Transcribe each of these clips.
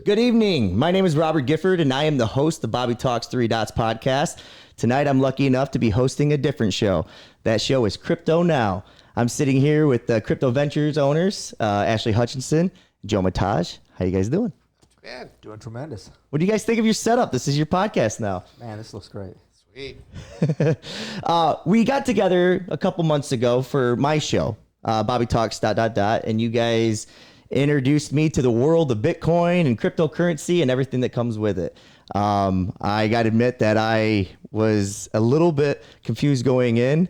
Good evening. My name is Robert Gifford, and I am the host of the Bobby Talks 3 Dots podcast. Tonight, I'm lucky enough to be hosting a different show. That show is CryptoNow. I'm sitting here with the Crypto Ventures owners, Ashley Hutchinson, Joe Mataj. How you guys doing? Man, doing tremendous. What do you guys think of your setup? This is your podcast now. Man, this looks great. Sweet. We got together a couple months ago for my show, Bobby Talks ... and you guys introduced me to the world of Bitcoin and cryptocurrency and everything that comes with it. I got to admit that I was a little bit confused going in,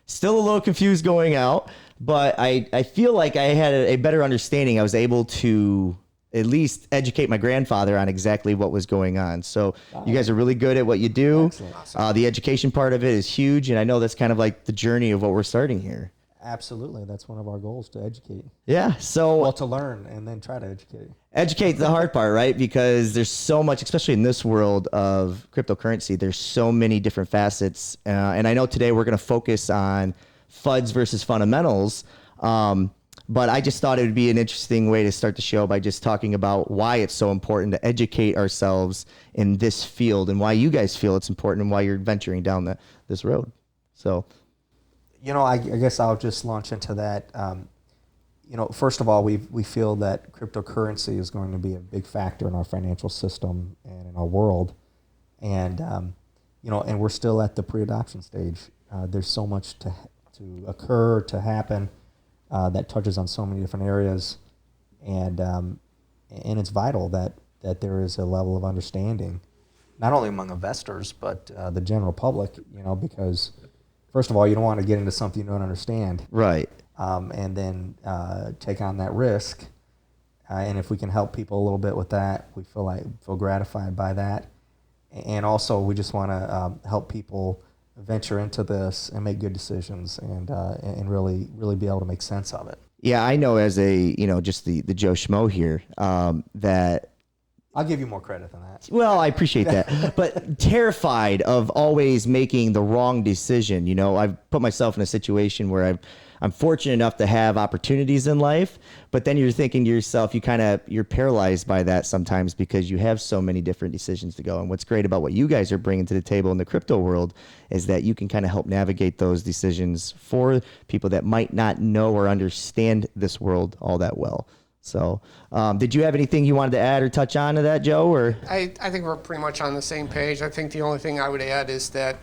still a little confused going out, but I feel like I had a better understanding. I was able to at least educate my grandfather on exactly what was going on. So you guys are really good at what you do. The education part of it is huge. And I know that's kind of like the journey of what we're starting here. Absolutely. That's one of our goals, to educate. Yeah. So Well, to learn and then try to educate. Educate the hard part, right? Because there's so much, especially in this world of cryptocurrency, there's so many different facets. And I know today we're going to focus on FUDs versus fundamentals. But I just thought it would be an interesting way to start the show by just talking about why it's so important to educate ourselves in this field and why you guys feel it's important and why you're venturing down this road. So, I guess I'll just launch into that. First of all, we feel that cryptocurrency is going to be a big factor in our financial system and in our world. And, and we're still at the pre-adoption stage. There's so much to occur, to happen. That touches on so many different areas, and it's vital that there is a level of understanding, not only among investors but the general public. Because first of all, you don't want to get into something you don't understand, right? And then take on that risk. And if we can help people a little bit with that, we feel gratified by that. And also, we just want to help people venture into this and make good decisions and really be able to make sense of it. Yeah, I know as just the Joe Schmo here, that I'll give you more credit than that. Well, I appreciate that, but terrified of always making the wrong decision. I've put myself in a situation where I'm fortunate enough to have opportunities in life, but then you're thinking to yourself, you're paralyzed by that sometimes because you have so many different decisions to go. And what's great about what you guys are bringing to the table in the crypto world is that you can kind of help navigate those decisions for people that might not know or understand this world all that well. So did you have anything you wanted to add or touch on to that, Joe? Or I think we're pretty much on the same page. I think the only thing I would add is that,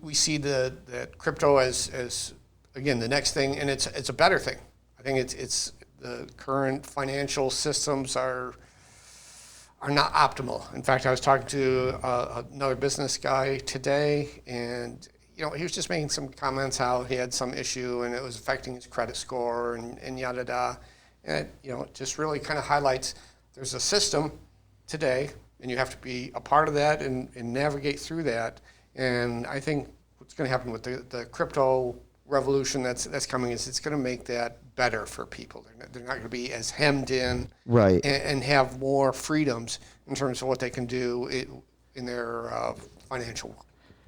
we see the crypto as again the next thing, and it's a better thing. I think it's the current financial systems are not optimal. In fact, I was talking to another business guy today, and he was just making some comments how he had some issue and it was affecting his credit score and yada da. And it just really kind of highlights there's a system today, and you have to be a part of that and navigate through that. And I think what's going to happen with the crypto revolution that's coming is it's going to make that better for people. They're not going to be as hemmed in, right, and have more freedoms in terms of what they can do in their financial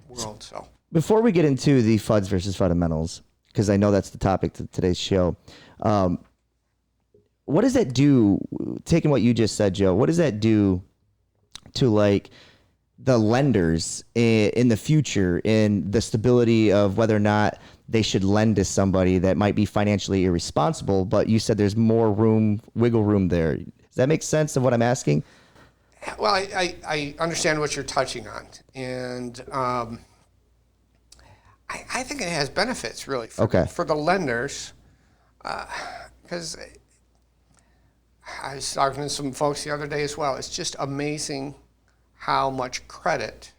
world. So before we get into the FUDs versus fundamentals, because I know that's the topic of today's show, what does that do? Taking what you just said, Joe, what does that do to the lenders in the future, in the stability of whether or not they should lend to somebody that might be financially irresponsible, but you said there's more wiggle room there. Does that make sense of what I'm asking? Well, I understand what you're touching on, and I think it has benefits really for the lenders, because I was talking to some folks the other day as well. It's just amazing how much credit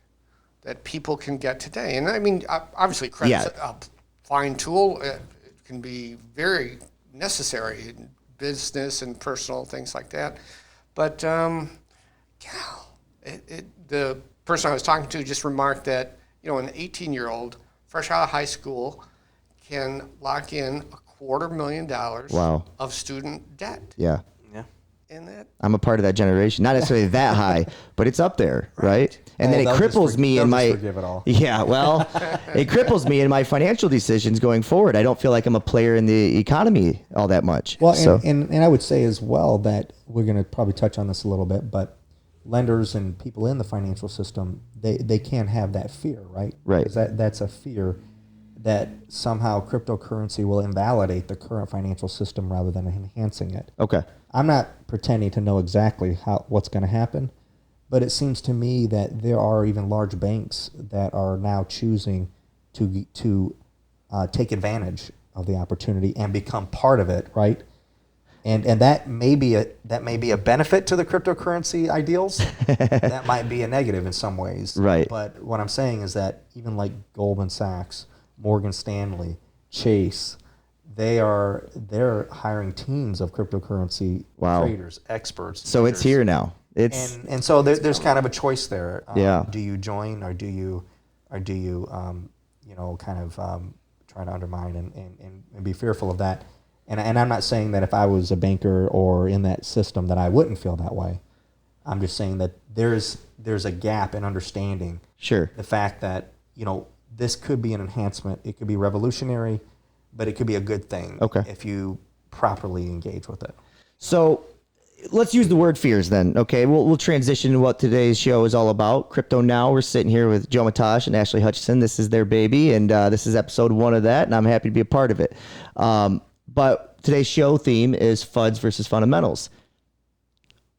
that people can get today. And I mean, obviously credit's a fine tool. It can be very necessary in business and personal things like that. But the person I was talking to just remarked that, an 18-year-old fresh out of high school can lock in $250,000 wow. of student debt. Yeah. And that I'm a part of that generation. Not necessarily that high, but it's up there, right? And then it cripples me in my forgive it all. Yeah, well, it cripples me in my financial decisions going forward. I don't feel like I'm a player in the economy all that much. Well, so. and I would say as well that we're going to probably touch on this a little bit, but lenders and people in the financial system, they can have that fear, right? Right. Because that's a fear that somehow cryptocurrency will invalidate the current financial system rather than enhancing it. Okay. I'm not pretending to know exactly what's going to happen, but it seems to me that there are even large banks that are now choosing to take advantage of the opportunity and become part of it, right? And that may be a benefit to the cryptocurrency ideals. That might be a negative in some ways. Right. But what I'm saying is that even like Goldman Sachs, Morgan Stanley, Chase, they're hiring teams of cryptocurrency traders, experts. So leaders. it's here now. It's And so there's kind of a choice there. Yeah. Do you join or do you try to undermine and be fearful of that? And I'm not saying that if I was a banker or in that system that I wouldn't feel that way. I'm just saying that there's a gap in understanding sure. the fact that, this could be an enhancement. It could be revolutionary, but it could be a good thing if you properly engage with it. So let's use the word fears then. Okay, we'll transition to what today's show is all about. CryptoNow. We're sitting here with Joe Matosh and Ashley Hutchison. This is their baby, and this is episode 1 of that, and I'm happy to be a part of it. But today's show theme is FUDs versus fundamentals.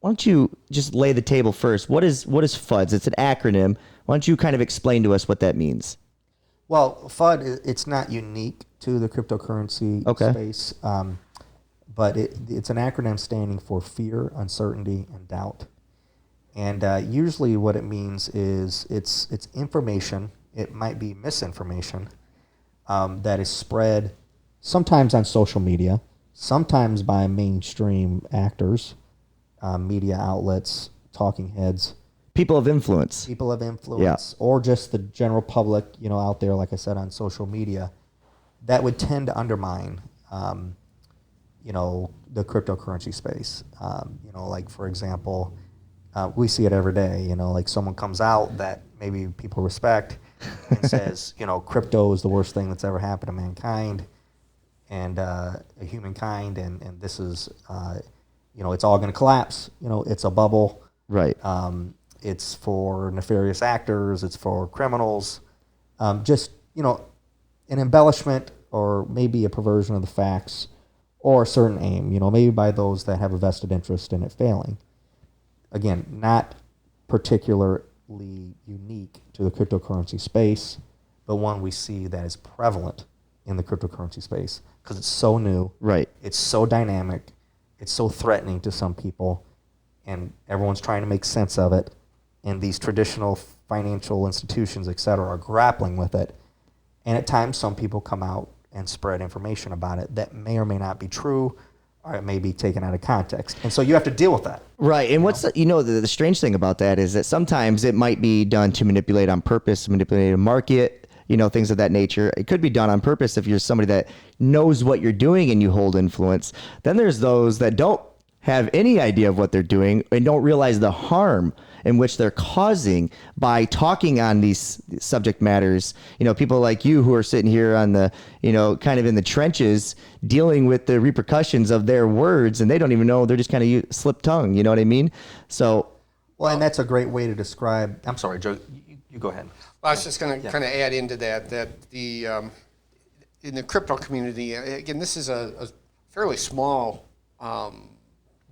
Why don't you just lay the table first? What is FUDs? It's an acronym. Why don't you kind of explain to us what that means? Well, FUD, it's not unique to the cryptocurrency space, but it's an acronym standing for fear, uncertainty, and doubt. And usually what it means is it's information, it might be misinformation, that is spread sometimes on social media, sometimes by mainstream actors, media outlets, talking heads. People of influence. Or just the general public, out there, like I said, on social media, that would tend to undermine, the cryptocurrency space. Like, for example, we see it every day, like someone comes out that maybe people respect and says, crypto is the worst thing that's ever happened to mankind and humankind, and this is, it's all going to collapse. It's a bubble. Right. It's for nefarious actors. It's for criminals. Just, an embellishment or maybe a perversion of the facts or a certain aim, maybe by those that have a vested interest in it failing. Again, not particularly unique to the cryptocurrency space, but one we see that is prevalent in the cryptocurrency space because it's so new. Right. It's so dynamic. It's so threatening to some people, and everyone's trying to make sense of it. And these traditional financial institutions, et cetera, are grappling with it. And at times, some people come out and spread information about it that may or may not be true, or it may be taken out of context. And so you have to deal with that. Right. And what's the strange thing about that is that sometimes it might be done to manipulate on purpose, manipulate a market, things of that nature. It could be done on purpose if you're somebody that knows what you're doing and you hold influence. Then there's those that don't have any idea of what they're doing and don't realize the harm in which they're causing by talking on these subject matters. People like you who are sitting here on the, kind of in the trenches dealing with the repercussions of their words, and they don't even know, they're just kind of slip tongue. You know what I mean? So. Well, and that's a great way to describe, I'm sorry, Joe, you go ahead. Well, I was just going to kind of add into that the, in the crypto community, again, this is a fairly small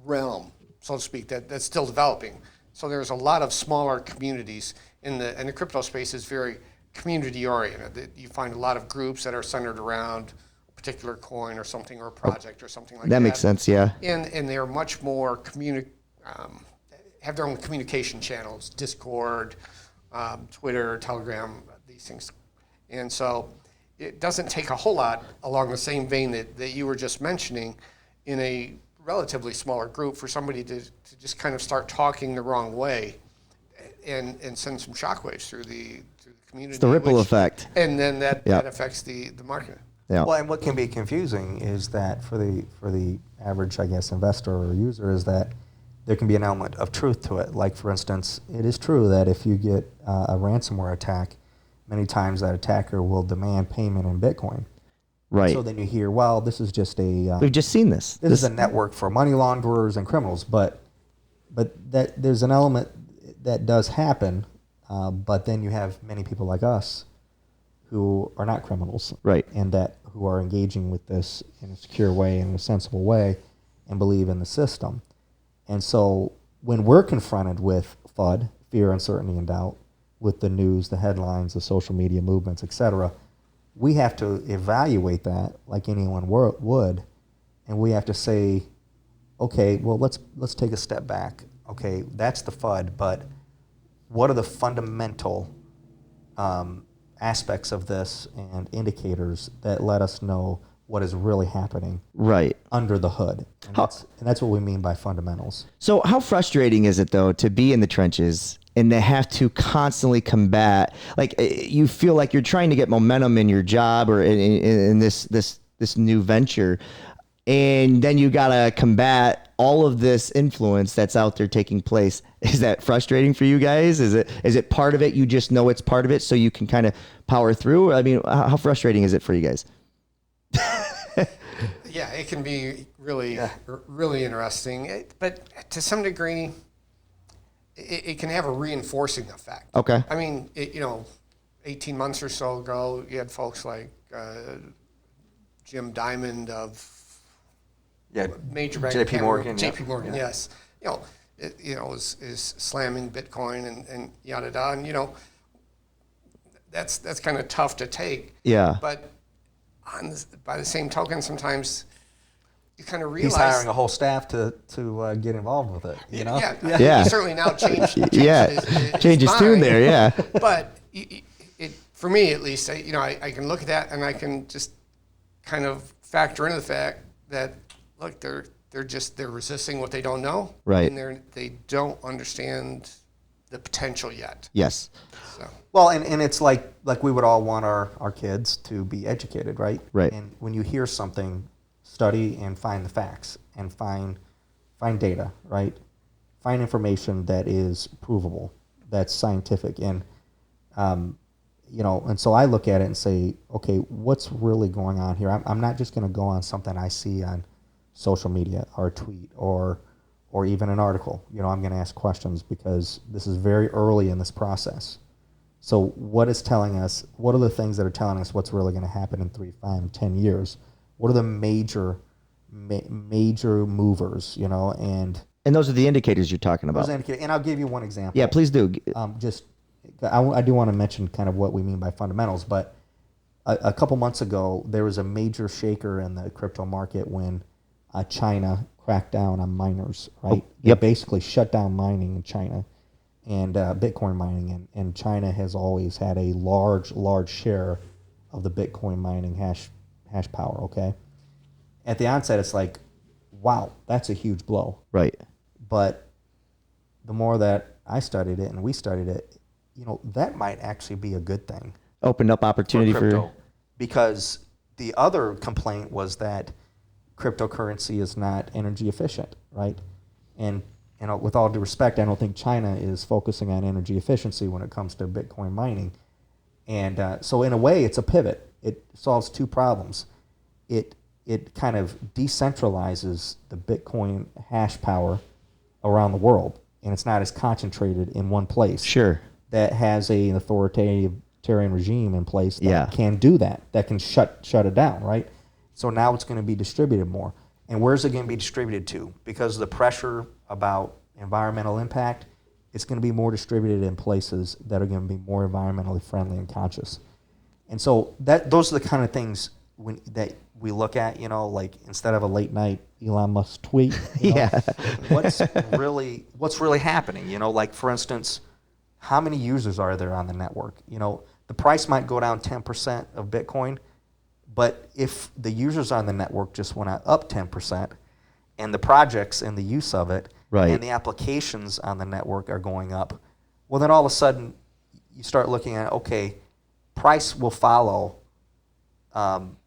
realm, so to speak, that's still developing. So there's a lot of smaller communities and the crypto space is very community oriented. You find a lot of groups that are centered around a particular coin or something or a project or something like that. That makes sense, yeah. And they're much more have their own communication channels, Discord, Twitter, Telegram, these things. And so it doesn't take a whole lot along the same vein that you were just mentioning in a relatively smaller group for somebody to just kind of start talking the wrong way and send some shockwaves through the community. It's the ripple effect. And then that affects the market. Yeah. Well, and what can be confusing is that for the average, I guess, investor or user is that there can be an element of truth to it. Like, for instance, it is true that if you get a ransomware attack, many times that attacker will demand payment in Bitcoin. Right. So then you hear, well, this is just a We've just seen this. this is a network for money launderers and criminals, but that there's an element that does happen, but then you have many people like us who are not criminals, Right. and that who are engaging with this in a secure way, in a sensible way, and believe in the system. And so when we're confronted with FUD, fear, uncertainty, and doubt, with the news, the headlines, the social media movements, etc., we have to evaluate that like anyone would, and we have to say, okay, well, let's take a step back. Okay, that's the FUD, but what are the fundamental aspects of this and indicators that let us know what is really happening Right. under the hood? And that's what we mean by fundamentals. So how frustrating is it though to be in the trenches and to have to constantly combat, like you feel like you're trying to get momentum in your job or in this new venture, and then you gotta combat all of this influence that's out there taking place. Is that frustrating for you guys? Is it part of it? You just know it's part of it, so you can kind of power through. I mean, how frustrating is it for you guys? Yeah, it can be really interesting, but to some degree, it can have a reinforcing effect. Okay. I mean, 18 months or so ago, you had folks like Jim Diamond of major bank, JP Morgan. JP Morgan, yes. Is slamming Bitcoin and yada yada, and that's kind of tough to take. Yeah. But by the same token, sometimes you kind of realize He's hiring a whole staff to get involved with it. Yeah. He certainly now changed change his tune mind. there. Yeah. But for me at least, I can look at that and I can just kind of factor into the fact that look, they're resisting what they don't know, Right. And they don't understand the potential yet. Yes. So. Well, and it's like we would all want our kids to be educated, right? Right. And when you hear something, study and find the facts and find data, right? Find information that is provable, that's scientific, and and so I look at it and say, okay, what's really going on here? I'm not just going to go on something I see on social media or a tweet or even an article. I'm going to ask questions because this is very early in this process. So what is telling us, what are the things that are telling us what's really going to happen in 3, 5, 10 years? What are the major movers, and those are the indicators you're talking about. And I'll give you one example. Yeah, please do. I do want to mention kind of what we mean by fundamentals, but a couple months ago, there was a major shaker in the crypto market when China cracked down on miners, right? Yep. They basically shut down mining in China and Bitcoin mining, and China has always had a large share of the Bitcoin mining hash power, okay? At the onset, it's like, wow, that's a huge blow. Right. But the more that I studied it and we studied it, that might actually be a good thing. Opened up opportunity for crypto. Because the other complaint was that cryptocurrency is not energy efficient, right? And with all due respect, I don't think China is focusing on energy efficiency when it comes to Bitcoin mining. And so in a way, it's a pivot. It solves two problems. It kind of decentralizes the Bitcoin hash power around the world, and it's not as concentrated in one place. Sure. That has an authoritarian regime in place that can do that can shut it down, right? So now it's going to be distributed more. And where's it going to be distributed to? Because of the pressure about environmental impact, it's going to be more distributed in places that are going to be more environmentally friendly and conscious. And so those are the kind of things that we look at, like instead of a late night Elon Musk tweet, what's really happening? Like for instance, how many users are there on the network? The price might go down 10% of Bitcoin, but if the users on the network just went up 10%, and the projects and the use of it, right, and the applications on the network are going up, well, then all of a sudden you start looking at, okay, price will follow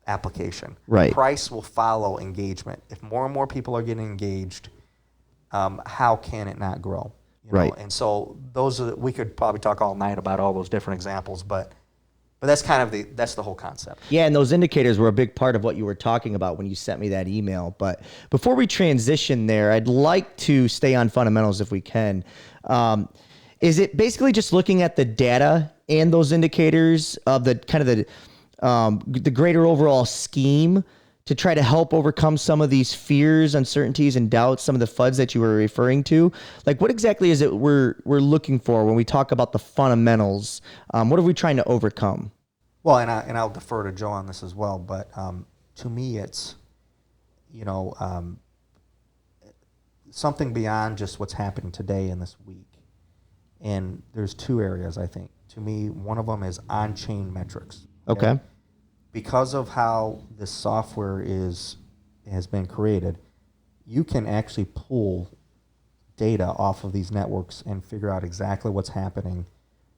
application. Right. Price will follow engagement. If more and more people are getting engaged, how can it not grow? You know? Right. And so we could probably talk all night about all those different examples, but that's kind of that's the whole concept. Yeah, and those indicators were a big part of what you were talking about when you sent me that email. But before we transition there, I'd like to stay on fundamentals if we can. Is it basically just looking at the data and those indicators of the kind of the greater overall scheme to try to help overcome some of these fears, uncertainties, and doubts, some of the FUDs that you were referring to? Like, what exactly is it we're looking for when we talk about the fundamentals? What are we trying to overcome? Well, and I'll defer to Joe on this as well, but to me, it's something beyond just what's happening today and this week. And there's two areas, I think. To me, one of them is on-chain metrics. Okay. Because of how this software has been created, you can actually pull data off of these networks and figure out exactly what's happening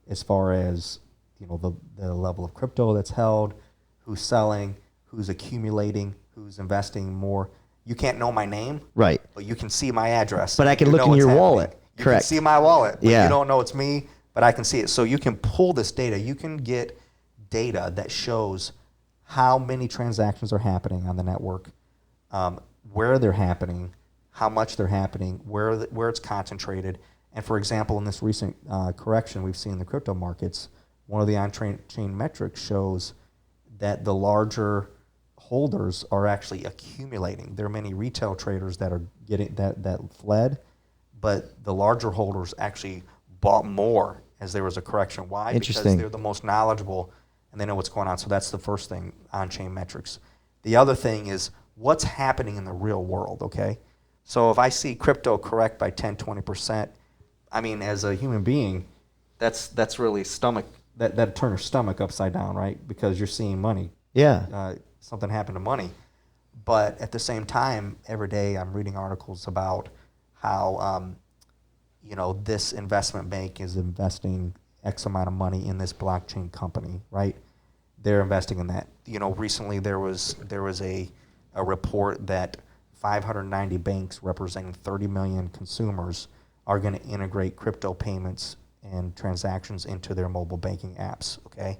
as far as the level of crypto that's held, who's selling, who's accumulating, who's investing more. You can't know my name, Right. but you can see my address. But I can look know in what's your happening. wallet. You Correct. can see my wallet, but Yeah. you don't know it's me, but I can see it. So you can pull this data. You can get data that shows how many transactions are happening on the network, where they're happening, how much they're happening, where it's concentrated. And for example, in this recent correction we've seen in the crypto markets, one of the on-chain metrics shows that the larger holders are actually accumulating. There are many retail traders that are getting that fled, but the larger holders actually bought more as there was a correction. Why? Interesting. Because they're the most knowledgeable and they know what's going on. So that's the first thing, on-chain metrics. The other thing is what's happening in the real world, okay? So if I see crypto correct by 10, 20%, I mean, as a human being, that's really that'd turn your stomach upside down, right? Because you're seeing money. Yeah. Something happened to money. But at the same time, every day I'm reading articles about how, this investment bank is investing X amount of money in this blockchain company, right? They're investing in that. Recently there was a report that 590 banks representing 30 million consumers are going to integrate crypto payments and transactions into their mobile banking apps, okay?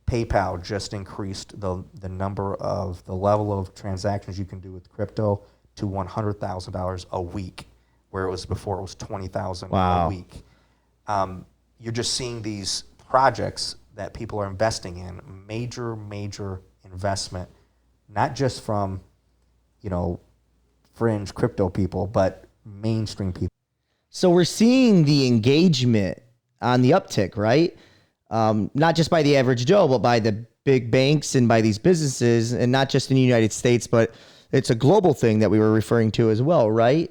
PayPal just increased the level of transactions you can do with crypto to $100,000 a week, where it was before it was $20,000 Wow. a week. You're just seeing these projects that people are investing in, major investment, not just from, fringe crypto people, but mainstream people. So we're seeing the engagement on the uptick, right? Not just by the average Joe, but by the big banks and by these businesses, and not just in the United States, but it's a global thing that we were referring to as well, right?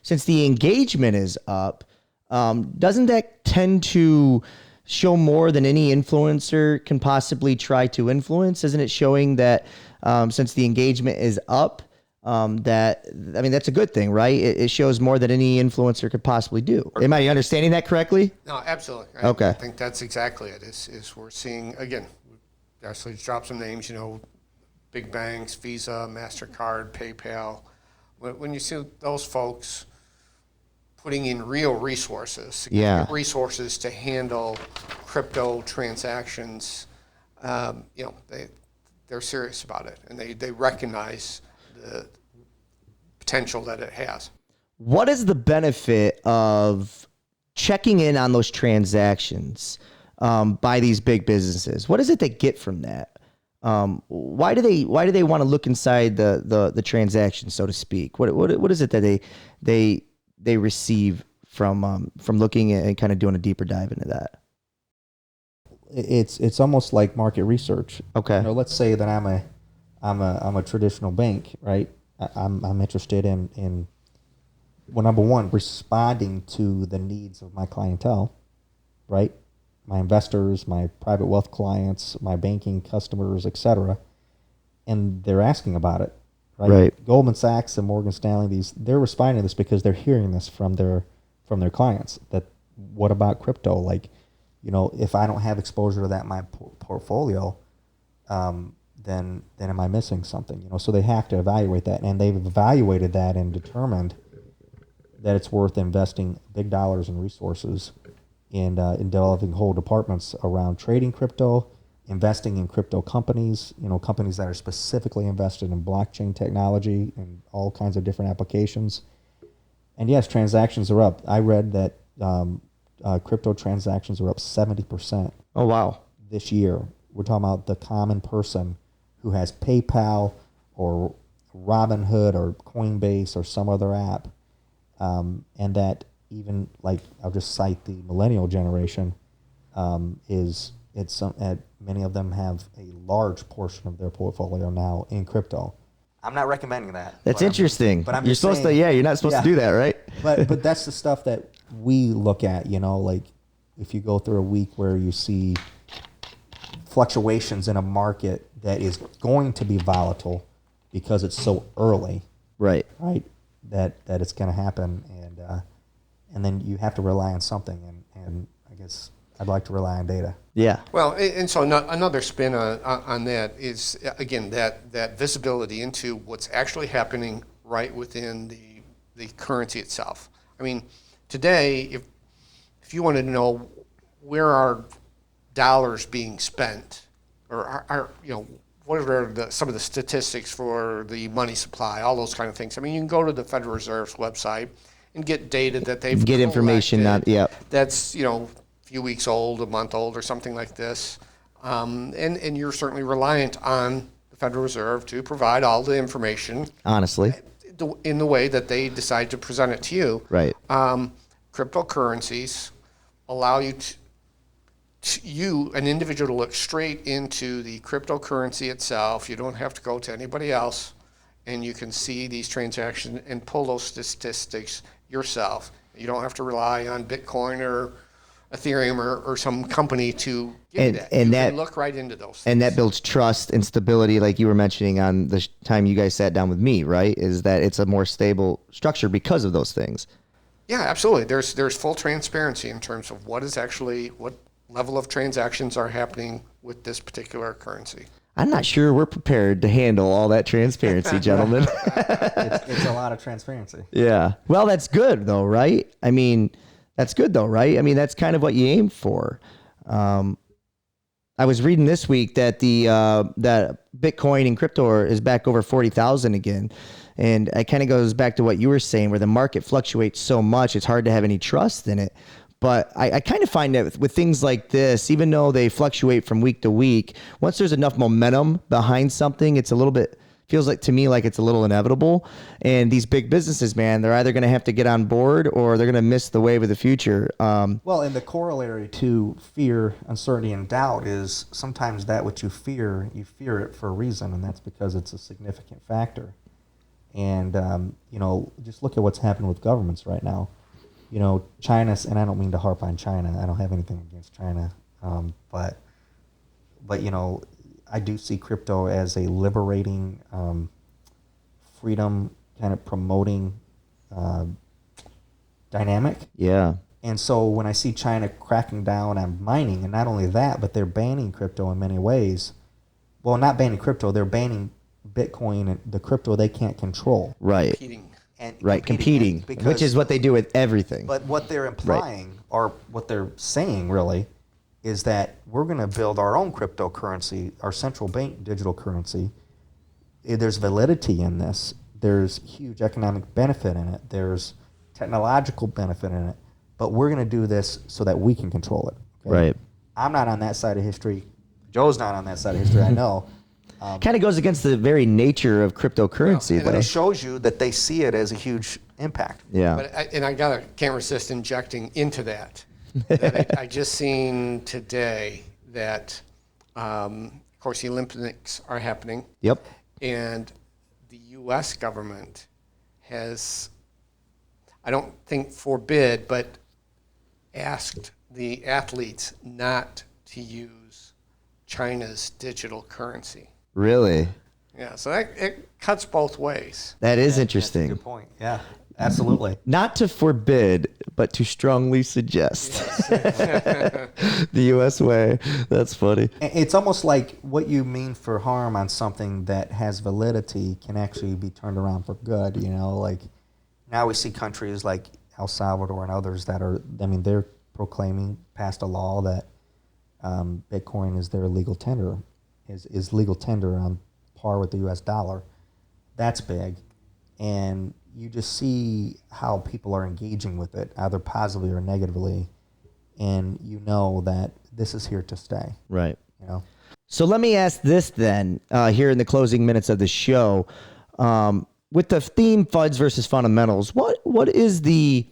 Since the engagement is up, doesn't that tend to show more than any influencer can possibly try to influence? Isn't it showing that since the engagement is up, that's a good thing, right? It shows more than any influencer could possibly do. Am I understanding that correctly? No, absolutely. Okay. I think that's exactly it. Is we're seeing, again, actually drop some names, big banks, Visa, MasterCard, PayPal. When you see those folks putting in real resources, significant resources to handle crypto transactions, they're serious about it, and they recognize the potential that it has. What is the benefit of checking in on those transactions by these big businesses? What is it they get from that? Why do they want to look inside the transaction, so to speak? What is it that they receive from looking at and kind of doing a deeper dive into that? It's almost like market research. Okay. Let's say that I'm a traditional bank, right? I'm interested in number one, responding to the needs of my clientele, right? My investors, my private wealth clients, my banking customers, etc. And they're asking about it, right? Goldman Sachs and Morgan Stanley, they're responding to this because they're hearing this from their clients. That what about crypto? Like, if I don't have exposure to that in my portfolio, then am I missing something? So they have to evaluate that, and they've evaluated that and determined that it's worth investing big dollars and resources in developing whole departments around trading crypto, investing in crypto companies, companies that are specifically invested in blockchain technology and all kinds of different applications. And yes, transactions are up. I read that crypto transactions are up 70%. Oh, wow. This year. We're talking about the common person who has PayPal or Robinhood or Coinbase or some other app. And that even, like, I'll just cite the millennial generation, many of them have a large portion of their portfolio now in crypto. I'm not recommending that. That's interesting. But I'm you're just supposed saying, to, you're not supposed to do that, right? But that's the stuff that we look at, like if you go through a week where you see fluctuations in a market that is going to be volatile because it's so early, right, that it's going to happen, and then you have to rely on something, and I guess I'd like to rely on data. Yeah. Well, and so another spin on that is, again, that visibility into what's actually happening right within the currency itself. I mean, today, if you wanted to know where are dollars being spent, or are what are some of the statistics for the money supply, all those kind of things. I mean, you can go to the Federal Reserve's website and get data that they've get information. That's few weeks old, a month old, or something like this, and you're certainly reliant on the Federal Reserve to provide all the information. Honestly, in the way that they decide to present it to you. Right. Cryptocurrencies allow you an individual, to look straight into the cryptocurrency itself. You don't have to go to anybody else, and you can see these transactions and pull those statistics yourself. You don't have to rely on Bitcoin or Ethereum or some company to get that. And you can look right into those things. And that builds trust and stability, like you were mentioning on the time you guys sat down with me, right? Is that it's a more stable structure because of those things. Yeah, absolutely. There's full transparency in terms of what level of transactions are happening with this particular currency. I'm not sure we're prepared to handle all that transparency, gentlemen. It's a lot of transparency. Yeah. Well, that's good though, right? I mean, that's good though, right? I mean, that's kind of what you aim for. I was reading this week that that Bitcoin and crypto is back over 40,000 again. And it kind of goes back to what you were saying, where the market fluctuates so much, it's hard to have any trust in it. But I kind of find that with things like this, even though they fluctuate from week to week, once there's enough momentum behind something, it's a little bit, feels like to me like it's a little inevitable. And these big businesses, man, they're either going to have to get on board or they're going to miss the wave of the future. Well, and the corollary to fear, uncertainty, and doubt is sometimes that which you fear it for a reason, and that's because it's a significant factor. And, just look at what's happened with governments right now. China, and I don't mean to harp on China. I don't have anything against China. But I do see crypto as a liberating, freedom kind of promoting dynamic. Yeah. And so when I see China cracking down on mining, and not only that, but they're banning crypto in many ways. Well, not banning crypto, they're banning Bitcoin and the crypto they can't control. Right. Competing, which is what they do with everything. But what they're implying, or what they're saying really, is that we're going to build our own cryptocurrency, our central bank digital currency. There's validity in this. There's huge economic benefit in it. There's technological benefit in it. But we're going to do this so that we can control it. Okay? Right. I'm not on that side of history. Joe's not on that side of history, I know. Kind of goes against the very nature of cryptocurrency. But it shows you that they see it as a huge impact. Yeah. But I can't resist injecting into that. I just seen today that, of course, the Olympics are happening. Yep. And the U.S. government has, I don't think forbid, but asked the athletes not to use China's digital currency. Really? Yeah, so it cuts both ways. That is interesting. That's a good point. Yeah, absolutely. Not to forbid, but to strongly suggest. Yes. The U.S. way. That's funny. It's almost like what you mean for harm on something that has validity can actually be turned around for good. now we see countries like El Salvador and others that are, I mean, they're passed a law that Bitcoin is their legal tender, is legal tender on par with the US dollar. That's big. And you just see how people are engaging with it, either positively or negatively. And you know that this is here to stay. Right. You know? So let me ask this then, here in the closing minutes of the show. With the theme FUDs versus fundamentals, what is the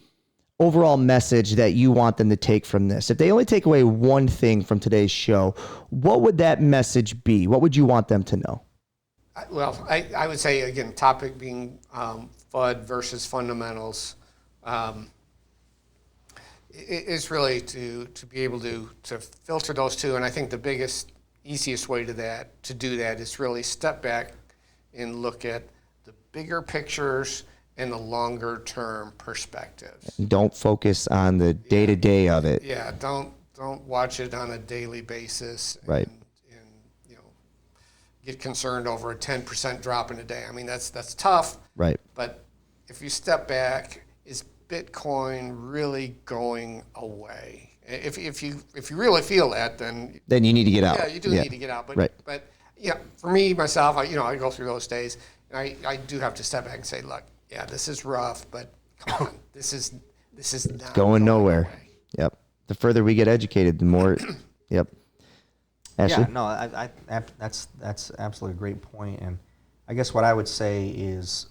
overall message that you want them to take from this? If they only take away one thing from today's show, what would that message be? What would you want them to know? Well, I would say, again, topic being FUD versus fundamentals, is really to be able to filter those two. And I think the biggest, easiest way to do that is really step back and look at the bigger pictures and the longer term perspectives. Don't focus on the day-to-day of it. Yeah, don't watch it on a daily basis. Right. And get concerned over a 10% drop in a day. I mean, that's tough. Right. But if you step back, is Bitcoin really going away? If you really feel that, then you need to get out. Yeah, you do need to get out. But right. But yeah, for me myself, I go through those days, and I do have to step back and say, look, yeah, this is rough, but come on, this is not going nowhere. away. Yep. The further we get educated, the more. Yep. Ashley? Yeah, no, that's absolutely a great point. And I guess what I would say is,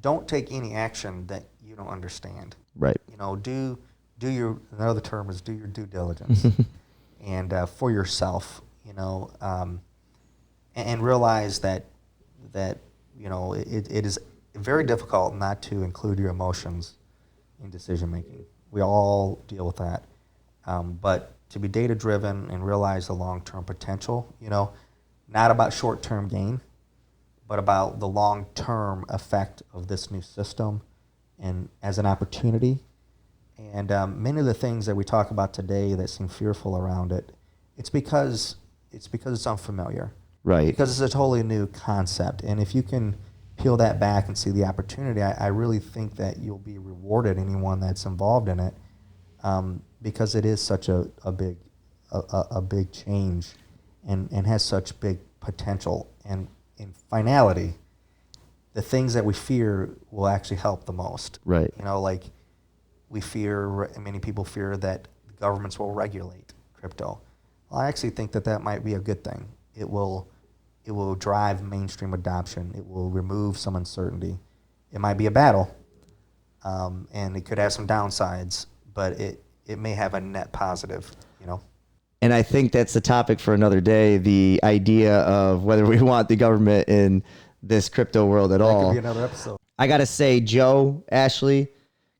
don't take any action that you don't understand. Right. You know, do your, another term is do your due diligence, and for yourself, you know, and realize that you know it is very difficult not to include your emotions in decision making. We all deal with that, but to be data driven and realize the long term potential, you know, not about short term gain, but about the long term effect of this new system, and as an opportunity. And many of the things that we talk about today that seem fearful around it, it's because it's unfamiliar. Right. Because it's a totally new concept. And if you can peel that back and see the opportunity, I really think that you'll be rewarded, anyone that's involved in it, because it is such a big change and has such big potential. And in finality, the things that we fear will actually help the most. Right. You know, like many people fear that the governments will regulate crypto. Well, I actually think that might be a good thing. It will drive mainstream adoption. It will remove some uncertainty. It might be a battle, and it could have some downsides, but it may have a net positive, you know. And I think that's a topic for another day, the idea of whether we want the government in this crypto world at all. That could be another episode. I got to say, Joe, Ashley,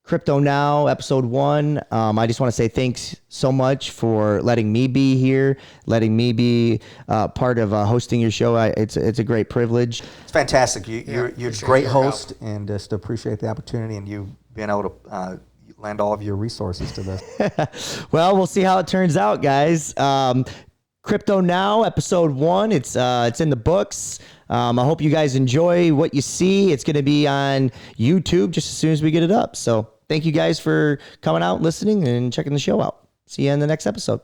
CryptoNow, episode 1. I just want to say thanks so much for letting me be here, letting me be part of hosting your show. It's a great privilege. It's fantastic. You're a great host, help. and just appreciate the opportunity and you being able to lend all of your resources to this. Well, we'll see how it turns out, guys. CryptoNow, episode 1. It's in the books. I hope you guys enjoy what you see. It's going to be on YouTube just as soon as we get it up. So thank you guys for coming out, listening, and checking the show out. See you in the next episode.